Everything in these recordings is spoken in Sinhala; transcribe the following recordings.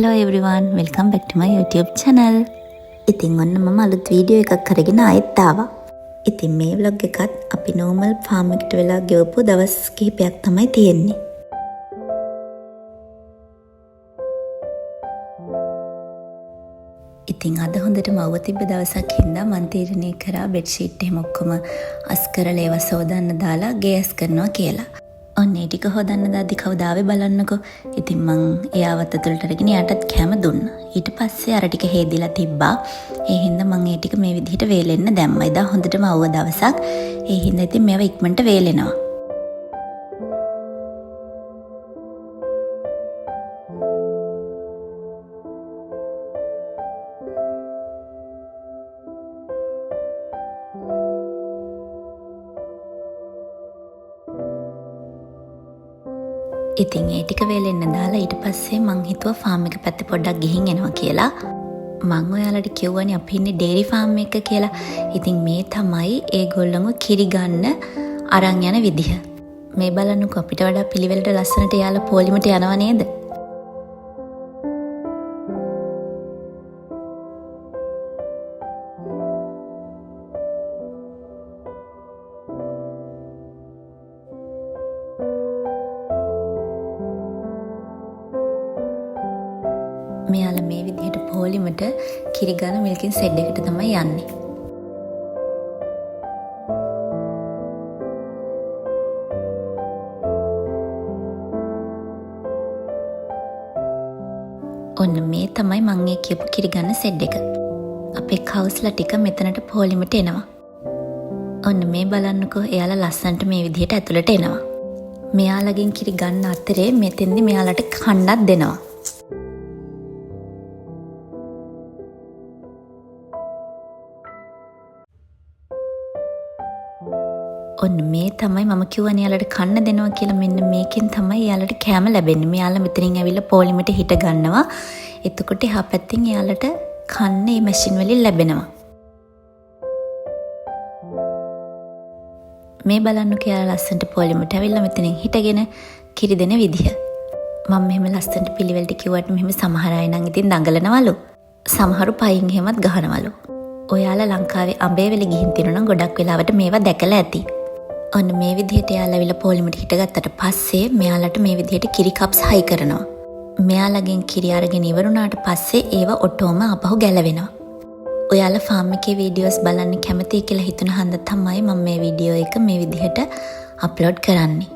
Hello everyone, welcome back to my YouTube channel. ඉතින් ඔන්න මම අලුත් වීඩියෝ එකක් අරගෙන ආයෙත් ආවා. ඉතින් මේ vlog එකත් අපි normal farm එකට වෙලා ගෙවපු දවස් කිහිපයක් තමයි තියෙන්නේ. ඉතින් අද හොඳටම අවුව තිබ්බ දවසක් හින්දා මම තීරණය කරා බෙඩ්ෂීට් එහෙම ඔක්කොම අස් කරලා ඒවා සෝදන්න දාලා ගේ අස් කරනවා කියලා. ඔන්න ඒ ටික හොදන්න දාද්දි කවදාවේ බලන්නකෝ. ඉතින් මං එයාවත් අතලට අරගෙන යාටත් කැම දුන්නා. ඊට පස්සේ අර ටික හේදිලා තිබ්බා. ඒ හින්දා මං ඒ ටික මේ විදිහට වේලෙන්න දැම්මා. ඉතින් හොඳටම අවුව දවසක්. ඒ හින්දා ඉතින් මේවා ඉක්මනට වේලෙනවා. ඉතින් ඒ ටික වේලෙන්න දාලා ඊට පස්සේ මං හිතුවා ෆාම් එක පැත්තේ පොඩ්ඩක් ගිහින් එනවා කියලා. මං ඔයාලට කිව්වනේ අපි ඉන්නේ ඩේරි ෆාම් එක කියලා. ඉතින් මේ තමයි ඒගොල්ලන්ව කිරි ගන්න අරන් යන විදිහ. මේ බලන්නකෝ අපිට වඩා පිළිවෙලට ලස්සනට යාලා පොලිමට යනවා නේද? මෙයාලා මේ විදිහට පොලිමට කිරි ගන්න මිල්කින් සෙඩ් එකට තමයි යන්නේ. ඔන්න මේ තමයි මම ඒ කියපු කිරි ගන්න සෙඩ් එක. අපේ කවුස්ලා ටික මෙතනට පොලිමට එනවා. ඔන්න මේ බලන්නකෝ එයාලා ලස්සනට මේ විදිහට ඇතුළට එනවා. මෙයාලගෙන් කිරි ගන්න අතරේ මෙතෙන්දි මෙයාලට කන්නක් දෙනවා. ඔන්න මේ තමයි මම කිව්වනේ යාලට කන්න දෙනවා කියලා. මෙන්න මේකෙන් තමයි යාලට කැම ලැබෙන්නේ. මෙයාලා මෙතනින් ඇවිල්ලා පොලිමට හිට ගන්නවා. එතකොට එහා පැත්තෙන් යාලට කන්න මේ මැෂින් වලින් ලැබෙනවා. මේ බලන්නකෝ යාලා ලස්සනට පොලිමට ඇවිල්ලා මෙතනින් හිටගෙන කිරි දෙන විදිහ. මම මෙහෙම ලස්සනට පිළිවෙලට කිව්වට මෙහෙම සමහර අය නම් ඉතින් දඟලනවලු. සමහරු පයින් එහෙමත් ගහනවලු. ඔයාලා ලංකාවේ අඹේවැලි ගිහින් තිනු නම් ගොඩක් වෙලාවට මේවා දැකලා ඇති. ඔන්න මේ විදිහට යාළුවලා පොලිමට හිටගත්තට පස්සේ මෙයාලට මේ විදිහට කිරි කප්ස් හයි කරනවා. මෙයාලගෙන් කිරි අරගෙන ඉවරුණාට පස්සේ ඒවා ඔටෝම අපහු ගැලවෙනවා. ඔයාලා ෆාම් එකේ වීඩියෝස් බලන්න කැමතියි කියලා හිතුන හන්ද තමයි මම මේ වීඩියෝ එක මේ විදිහට අප්ලෝඩ් කරන්නේ.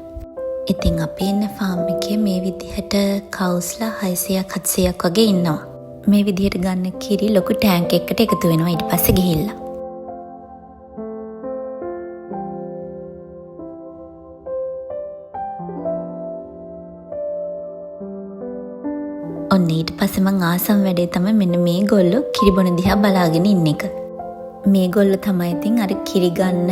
ඉතින් අපි ඉන්න ෆාම් එකේ මේ විදිහට කවුස්ලා 600ක් 700ක් වගේ ඉන්නවා. මේ විදිහට ගන්න කිරි ලොකු ටැංක් එකකට එකතු වෙනවා ඊට පස්සේ ගිහිල්ලා. ඔන්න ඊට පස්සේ මං ආසම් වැඩේ තමයි මෙන්න මේගොල්ලෝ කිරි බොන දිහා බලාගෙන ඉන්න එක. මේගොල්ලෝ තමයි ඉතින් අර කිරි ගන්න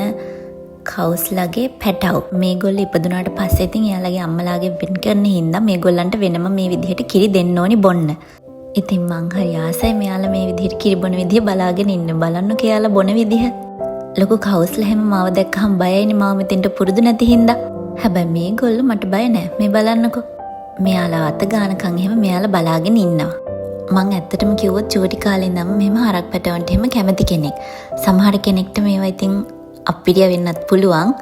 කවුස්ලාගේ පැටව්. මේගොල්ලෝ ඉපදුනාට පස්සේ ඉතින් එයාලගේ අම්මලාගේ වෙන් කරන හින්දා මේගොල්ලන්ට වෙනම මේ විදිහට කිරි දෙන්න ඕනි බොන්න. ඉතින් මං හරි ආසයි මෙයාලා මේ විදිහට කිරි බොන විදිහ බලාගෙන ඉන්න. බලන්නකෝ එයාලා බොන විදිහ. ලොකු කවුස්ලා හැම මාව දැක්කහම බයයිනේ මාව මෙතෙන්ට පුරුදු නැති හින්දා. හැබැයි මේගොල්ලෝ මට බය නෑ. මේ බලන්නකෝ. මෙයාලා අත ගානකම් එහෙම මෙයාලා බලාගෙන ඉන්නවා. මං ඇත්තටම කිව්වොත් චූටි කාලේ ඉඳන්ම මෙහෙම හරක් පැටවන්ට එහෙම කැමති කෙනෙක්. සමහර කෙනෙක්ට මේවා ඉතින් අප්පිරිය වෙන්නත් පුළුවන්.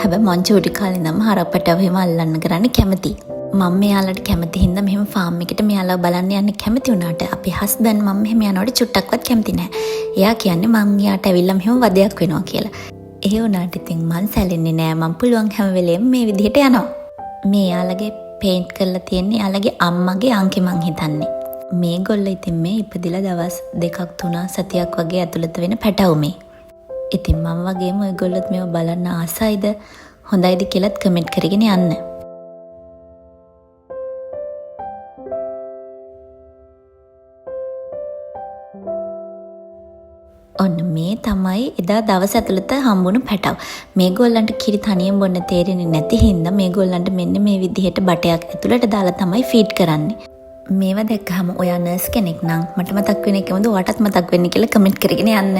හැබැයි මං චූටි කාලේ ඉඳන්ම හරක් පැටව එහෙම අල්ලන්න කරන්න කැමතියි. මම මෙයාලට කැමති හින්දා මෙහෙම ෆාම් එකට මෙයාලා බලන්න යන්න කැමති වුණාට අපේ හස්බන්ඩ් මම මෙහෙම යනකොට චුට්ටක්වත් කැමති නැහැ. එයා කියන්නේ මං යාට ඇවිල්ලා මෙහෙම වදයක් වෙනවා කියලා. ඒ වුණාට ඉතින් මං සැලෙන්නේ නැහැ. මං පුළුවන් හැම වෙලේම මේ විදිහට යනවා. මේ යාලගේ පේන්ට් කරලා තියෙන්නේ යාලගේ අම්මගේ අංකෙ මං හිතන්නේ. මේගොල්ලෝ ඉතින් මේ ඉපදිලා දවස් 2ක් 3ක් සතියක් වගේ ඇතුළත වෙන පැටවු මේ. ඉතින් මම වගේම ඔයගොල්ලොත් මේව බලන්න ආසයිද හොඳයිද කියලාත් කමෙන්ට් කරගෙන යන්න. ඔන්න මේ තමයි එදා දවස් ඇතුළත හම්බුණු පැටව. මේගොල්ලන්ට කිරි තනියෙන් බොන්න තේරෙන්නේ නැති හින්දා මේගොල්ලන්ට මෙන්න මේ විදිහට බටයක් ඇතුළට දාලා තමයි ෆීඩ් කරන්නේ. මේවා දැක්කහම ඔයා නර්ස් කෙනෙක් නම් මට මතක් වෙන එකමද ඔයාටත් මතක් වෙන්නේ කියලා කමෙන්ට් කරගෙන යන්න.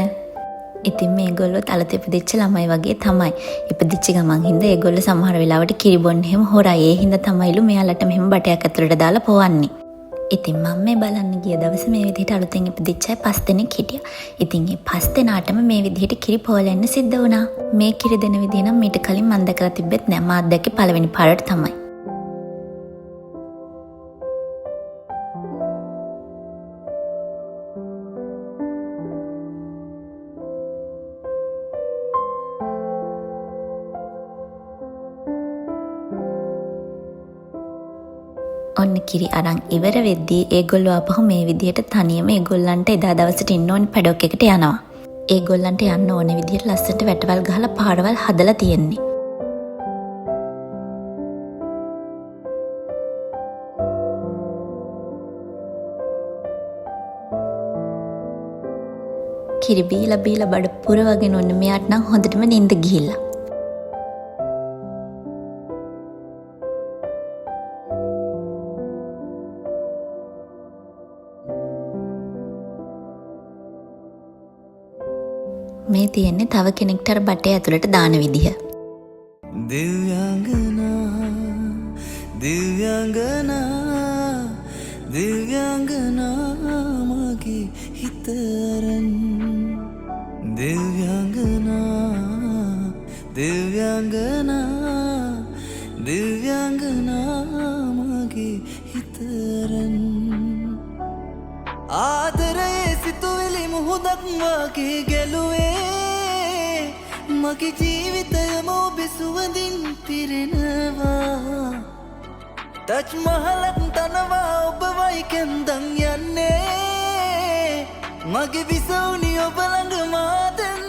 ඉතින් මේගොල්ලොත් අලුත් ඉපදිච්ච ළමයි වගේ තමයි. ඉපදිච්ච ගමන් හින්දා ඒගොල්ලෝ සමහර වෙලාවට කිරි බොන්න එහෙම හොරයි. ඒ හින්දා තමයිලු මෙයාලට මෙහෙම බටයක් ඇතුළට දාලා පොවන්නේ. ඉතින් මම මේ බලන්න ගිය දවසේ මේ විදිහට අලුතෙන් ඉපදිච්ච අය 5 දෙනෙක් හිටියා. ඉතින් මේ 5 දෙනාටම මේ විදිහට කිරි පොවලෙන්න සිද්ධ වුණා. මේ කිරි දෙන විදිහ නම් මීට කලින් මම දැකලා තිබෙත් නෑ. මාත් දැක්කේ පළවෙනි පාරට තමයි. ඔන්න කිරි අරන් ඉවර වෙද්දී ඒගොල්ලෝ ආපහු මේ විදිහට තනියම ඒගොල්ලන්ට එදා දවසට ඉන්න ඕනි පැඩොක් එකට යනවා. ඒගොල්ලන්ට යන්න ඕන විදිහට ලස්සනට වැටවල් ගහලා පාරවල් හදලා තියෙන්නේ. කිරි බීලා බඩ පුරවගෙන ඔන්න මෙයාට නම් හොඳටම නිින්ද ගිහිල්ලා. මේ තියෙන්නේ තව කෙනෙක්ට අර බටේ ඇතුළට දාන විදිහ. දිව්‍යාංගනා දිව්‍යාංගනා දිව්‍යාංගනා මගේ හිතරන් දිව්‍යාංගනා දිව්‍යාංගනා දිව්‍යාංගනා මගේ හිතරන් ආදරයේ සිතුවිලි මුහුදක් වගේ ගැලුවේ මගේ ජීවිතයම ඔබේ සුවඳින් පිරෙනවා ටච් මහලක් තනවා ඔබ වයි කැන්දන් යන්නේ මගේ විසවුනි ඔබ ළඟ මාතන්.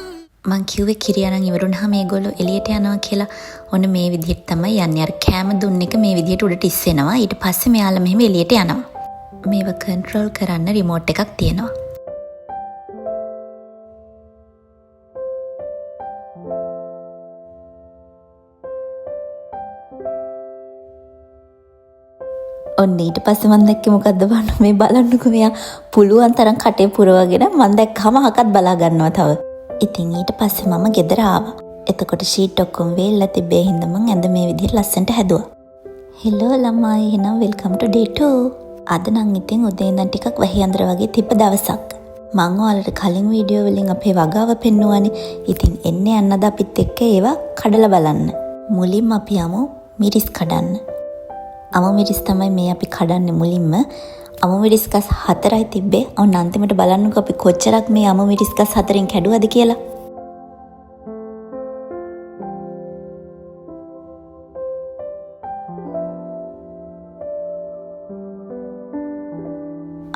මං කිව්වේ කිරි අරන් ඉවරුනහම මේගොල්ලෝ එළියට යනවා කියලා. ඔන්න මේ විදිහට තමයි යන්නේ. අර කෑම දුන්න එක මේ විදිහට උඩට ඉස්සෙනවා. ඊට පස්සේ මෙයාලා මෙහෙම එළියට යනවා. මේව කන්ට්‍රෝල් කරන්න රිමෝට් එකක් තියෙනවා. ඔන්න ඊට පස්සේ මම දැක්කේ මොකද්ද බලන්න මේ බලන්නකෝ මෙයා පුළුවන් තරම් කටේ පුරවගෙන මම දැක්කම හකත් බලා ගන්නවා තව. ඉතින් ඊට පස්සේ මම ගෙදර ආවා. එතකොට ෂීට් ඔක්කොම වේල්ලා තිබ්බේ හින්දා මම ඇඳ මේ විදිහට ලස්සනට හැදුවා. හෙලෝ ළමයි එහෙනම් වෙල්කම් ටු ඩේ 2. අද නම් ඉතින් උදේ ඉඳන් ටිකක් වැහි අඳුර වගේ තිබ්බ දවසක්. මම ඔයාලට කලින් වීඩියෝ වලින් අපේ වගාව පෙන්නුවානේ. ඉතින් එන්නේ යන්නද අපිත් එක්ක ඒවා කඩලා බලන්න. මුලින්ම අපි යමු මිරිස් කඩන්න. අමු මිරිස් තමයි මේ අපි කඩන්නේ මුලින්ම. අමු මිරිස් ගස් 4යි තිබ්බේ. ඔන්න අන්තිමට බලන්නකෝ අපි කොච්චරක් මේ අමු මිරිස් ගස් 4න් කැඩුවද කියලා.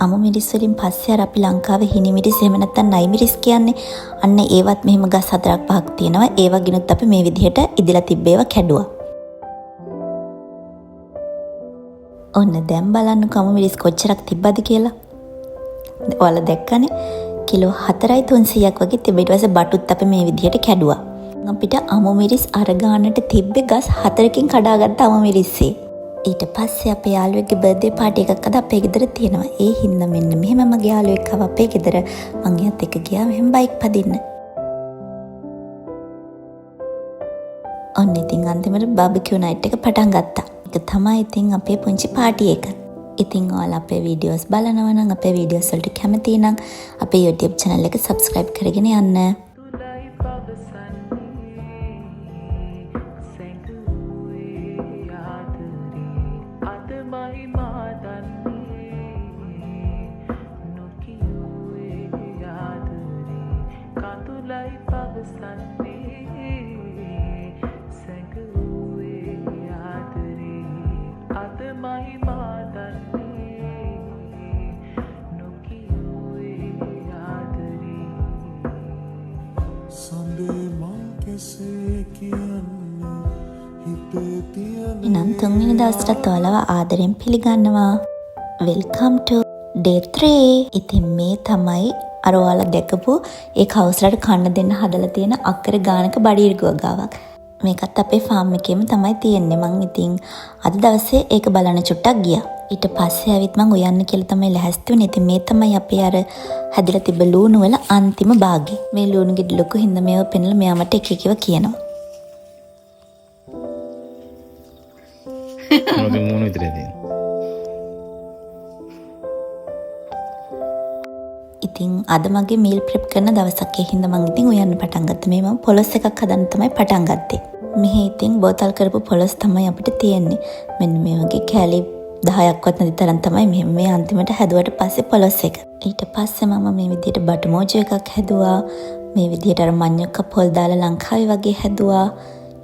අමු මිරිස් වලින් පස්සේ අර අපි ලංකාවේ හිනි මිරිස් එහෙම නැත්නම් නයි මිරිස් කියන්නේ අන්න ඒවත් මෙහෙම ගස් 4ක් 5ක් තියෙනවා. ඒ වගේනුත් අපි මේ විදිහට ඉදලා තිබ්බේවා කැඩුවා. ඔන්න දැන් බලන්නකෝ අමු මිරිස් කොච්චරක් තිබ්බද කියලා. ඔයාලා දැක්කනේ කිලෝ 4යි 300ක් වගේ තිබ්බ. ඊට පස්සේ බටුත් අපි මේ විදිහට කැඩුවා. අපිට අමු මිරිස් අර ගානට තිබ්බේ ගස් 4කින් කඩාගත්ත අමු මිරිස්සේ. ඊට පස්සේ අපේ යාළුවෙක්ගේ බර්ත්ඩේ පාටි එකක් අද අපේ ගෙදර තියෙනවා. ඒ හින්දා මෙන්න මෙහෙම මගේ යාළුවෙක් ආව අපේ ගෙදර. මං එයාත් එක්ක ගියා මෙහෙම බයික් පදින්න. ඔන්න ඉතින් අන්තිමට බාබිකියු නයිට් එක පටන් ගත්තා. ඒක තමයි ඉතින් අපේ පුංචි පාටි එක. ඉතින් ඔයාලා අපේ වීඩියෝස් බලනවා නම් අපේ වීඩියෝස් වලට කැමති නම් අපේ YouTube channel එක subscribe කරගෙන යන්න. එනම් තුන්වෙනි දවසට ඔයාලව ආදරෙන් පිළිගන්නවා. වෙල්කම් ටු ඩේ 3. ඉතින් මේ තමයි අර ඔයාලා දැකපු ඒ කවුස්ලට කන්න දෙන්න හදලා තියෙන අක්කර ගානක බඩීර්ගුව ගාවක්. මේකත් අපේ ෆාම් එකේම තමයි තියෙන්නේ. මං ඉතින් අද දවසේ ඒක බලන්න චුට්ටක් ගියා. ඊට පස්සේ ආවිත් මං උයන්න කියලා තමයි ලැහැස්ති වුනේ. ඉතින් මේ තමයි අපේ අර හැදිලා තිබ්බ ලූණු වල අන්තිම භාගය. මේ ලූණු ගෙඩි ලොකු හින්දා මේව පෙන්නලා මෙයා මට එක එකව කියනවා. මොකද මූණ විතරේ තියෙන්නේ. ඉතින් අද මගේ මීල් ප්‍රෙප් කරන දවසක්. ඒ හින්දා මං ඉතින් උයන්න පටන් ගත්තා. මේ මම පොලොස් එකක් හදන්න තමයි පටන් ගත්තේ. මෙහි ඉතින් බෝතල් කරපු පොලොස් තමයි අපිට තියෙන්නේ. මෙන්න මේ වගේ කෑලි 10ක්වත් නැති තරම් තමයි මේ අන්තිමට හැදුවට පස්සේ පොලොස් එක. ඊට පස්සේ මම මේ විදිහට බටු මෝජෝ එකක් හැදුවා. මේ විදිහට අර මඤ්ඤොක්ක පොල් දාලා ලංකාවේ වගේ හැදුවා.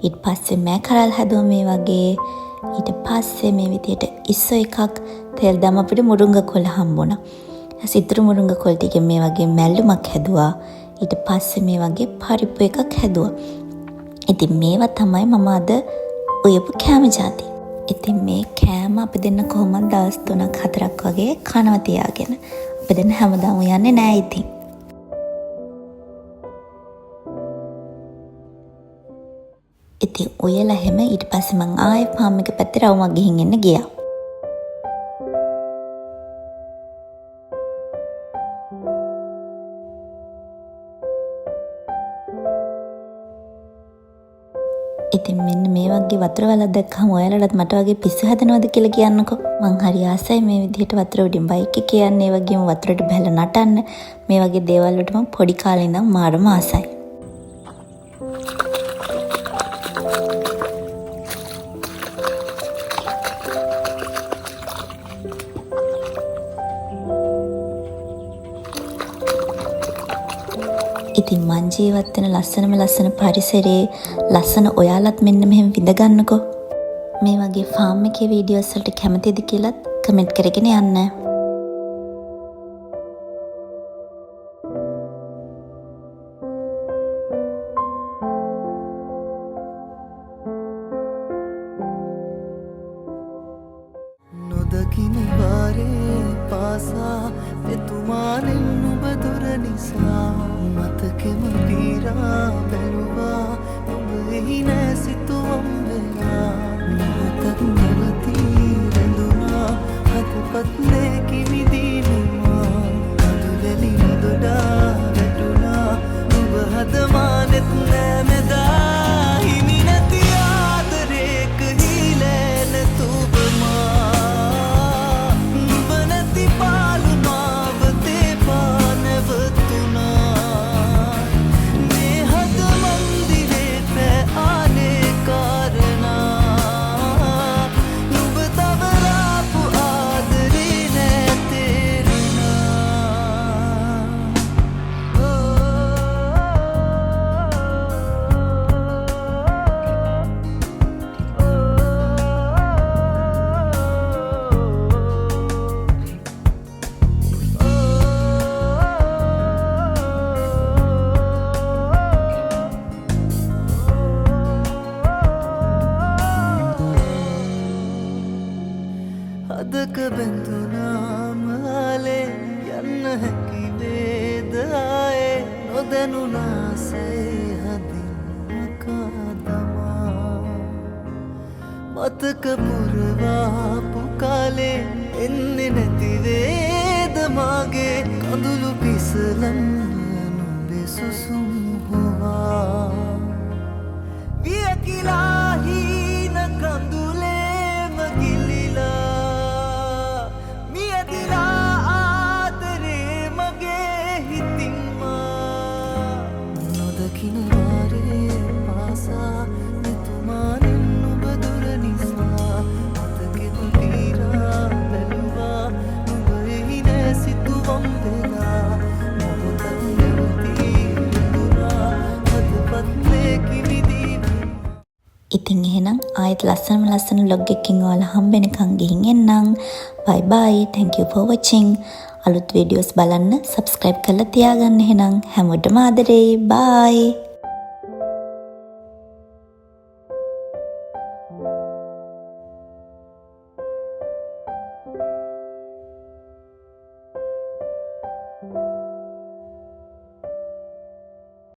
ඊට පස්සේ මෑකරල් හැදුවා මේ වගේ. ඊට පස්සේ මේ විදිහට ඉස්සෝ එකක් තෙල් දැම්ම අපිට මුරුංග කොළ හම්බුණා. සිතුරු මුරුංග කොළ ටිකෙන් මේ වගේ මැල්ලුමක් හැදුවා. ඊට පස්සේ මේ වගේ පරිප්පු එකක් හැදුවා. ඉතින් මේවා තමයි මම අද උයපු කෑම જાති. ඉතින් මේ කෑම අපි දෙන්න කොහොමද දවස් 3-4ක් වගේ කනවා තියාගෙන. අපි දෙන්න හැමදාම උයන්නේ නෑ ඉතින්. ඉතින් උයලා හැම ඊට පස්සේ මං ආයේ ෆාම් එක පැත්තේ රවුමක් ගිහින් එන්න ගියා. ඉතින් මෙන්න මේ වගේ වතුර වලක් දැක්කම ඔයාලටත් මට වගේ පිස්සු හැදෙනවද කියලා කියන්නකෝ. මං හරි ආසයි මේ විදිහට වතුර උඩින් බයික් එකේ යන්නේ, ඒ වගේම වතුරට බැලලා නටන්න. මේ වගේ දේවල් වලට මම පොඩි කාලේ ඉඳන් මාරම ආසයි. ඉතින් මං ජීවත් වෙන ලස්සන පරිසරයේ ලස්සන ඔයාලත් මෙන්න මෙහෙම විඳගන්නකෝ. මේ වගේ ෆාම් එකේ වීඩියෝස් වලට කැමතිද කියලාත් කමෙන්ට් කරගෙන යන්න. නොදකින වාරේ පාසා එතුමානෙන් නුඹ දුර නිසා මතකෙම පීරා බැලුවා නුඹ එහි නෑ සිතුවම් වෙලා මොහොතක් නැවතී රැඳුනා හදපත් නේ කිමිදීනුමා කඳුලෙලි නොදොඩා වැටුණා නුඹ හදමානෙත් නෑ මෙදා හිමි නැති ආදරේක හීලෑ නැතුබමා නුඹ නැති පාලු මාවතේ පානවතුනා මේ හද මන්දිරේ පෑ ආනේ කාරණා නුඹ තවලාපු ආදරේ නෑ අදක බැඳුනාම ආලේ යන්න හැකි වේද ආයේ නොදැනුනාසේ හදින් මකා දමා මතක පුරවාපු කාලේ එන්නේ නැති වේද මාගේ කඳුළු පිසලන්න නුඹේ සුසුම් හොවා වියකිලා හීන කඳුලේම ගිලිලා මියදිලා ආදරේ මගේ හිතින්මා නොදකින වාරේ පාසා එතුමානෙන් නුඹ දුර නිසා මතකෙම පීරා බැලුවා නුඹ එහි නෑ සිතුවම් වෙලා මොහොතක් නැවතී රැඳුනා හදපත් නේ කිමිදී. ඉතින් එහෙනම් ආයෙත් ලස්සන vlog එකකින් ඔයාලා හම්බෙනකන් ගිහින් එන්නම්. bye bye, thank you for watching. අලුත් වීඩියෝස් බලන්න subscribe කරලා තියාගන්න. එහෙනම් හැමෝටම ආදරේ. bye.